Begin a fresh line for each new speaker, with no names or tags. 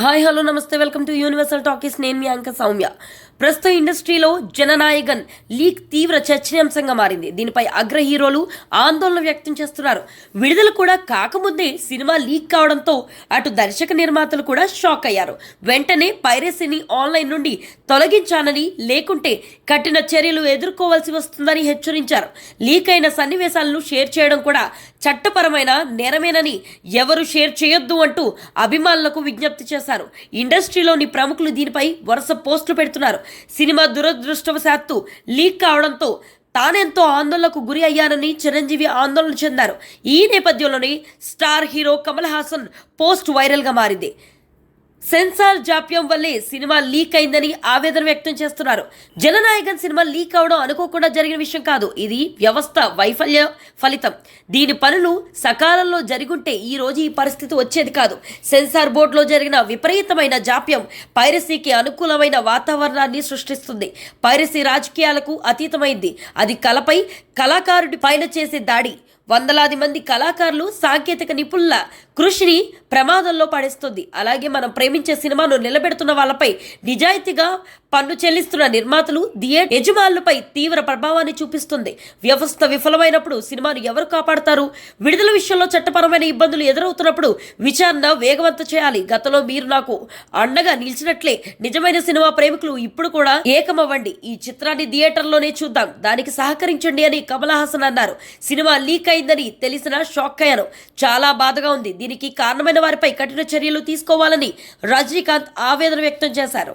Hi hello నమస్తే welcome to universal talkies. నేను మీ అంక సౌమ్య. ప్రస్తుత ఇండస్ట్రీలో జననాయగన్ లీక్ తీవ్ర చర్చనీయాంశంగా మారింది. దీనిపై అగ్ర హీరోలు ఆందోళన వ్యక్తం చేస్తున్నారు. విడుదల కూడా కాకముందే సినిమా లీక్ కావడంతో అటు దర్శక నిర్మాతలు కూడా షాక్ అయ్యారు. వెంటనే పైరసీని ఆన్లైన్ నుండి తొలగించానని, లేకుంటే కఠిన చర్యలు ఎదుర్కోవాల్సి వస్తుందని హెచ్చరించారు. లీక్ అయిన సన్నివేశాలను షేర్ చేయడం కూడా చట్టపరమైన నేరమేనని, ఎవరు షేర్ చేయొద్దు అంటూ అభిమానులకు విజ్ఞప్తి చేశారు. ఇండస్ట్రీలోని ప్రముఖులు దీనిపై వరుస పోస్టులు పెడుతున్నారు. సినిమా దురదృష్టవశాత్తు లీక్ కావడంతో తానెంతో ఆందోళనకు గురి అయ్యానని చిరంజీవి ఆందోళన చెందారు. ఈ నేపథ్యంలోనే star hero Kamal Haasan post వైరల్గా మారింది. సెన్సార్ జాప్యం వల్లే సినిమా లీక్ అయిందని ఆవేదన వ్యక్తం చేస్తున్నారు. జననాయకన్ సినిమా లీక్ అవడం అనుకోకుండా జరిగిన విషయం కాదు. ఇది వ్యవస్థ వైఫల్య ఫలితం. దీని పనులు సకాలంలో జరుగుంటే ఈ రోజు ఈ పరిస్థితి వచ్చేది కాదు. సెన్సార్ బోర్డులో జరిగిన విపరీతమైన జాప్యం పైరసీకి అనుకూలమైన వాతావరణాన్ని సృష్టిస్తుంది. పైరసీ రాజకీయాలకు అతీతమైంది. అది కళపై, కళాకారుడి పైన చేసే దాడి. వందలాది మంది కళాకారులు, సాంకేతిక నిపుణుల కృషిని ప్రమాదంలో పడేస్తుంది. అలాగే మనం ప్రేమించే సినిమాను నిలబెడుతున్న వాళ్ళపై, నిజాయితీగా పన్ను చెల్లిస్తున్న నిర్మాతలు, థియేటర్ యజమానులపై తీవ్ర ప్రభావాన్ని చూపిస్తుంది. వ్యవస్థ విఫలమైనప్పుడు సినిమాను ఎవరు కాపాడతారు? విడుదల విషయంలో చట్టపరమైన ఇబ్బందులు ఎదురవుతున్నప్పుడు విచారణ వేగవంతం చేయాలి. గతంలో మీరు నాకు అండగా నిలిచినట్లే నిజమైన సినిమా ప్రేమికులు ఇప్పుడు కూడా ఏకమవ్వండి. ఈ చిత్రాన్ని థియేటర్లోనే చూద్దాం, దానికి సహకరించండి అని కమల్ హాసన్ అన్నారు. సినిమా లీక్ అయిందని తెలిసినా షాక్ అయ్యాను. చాలా బాధగా ఉంది. దీనికి కారణమైన వారిపై కఠిన చర్యలు తీసుకోవాలని రజనీకాంత్ ఆవేదన వ్యక్తం చేశారు.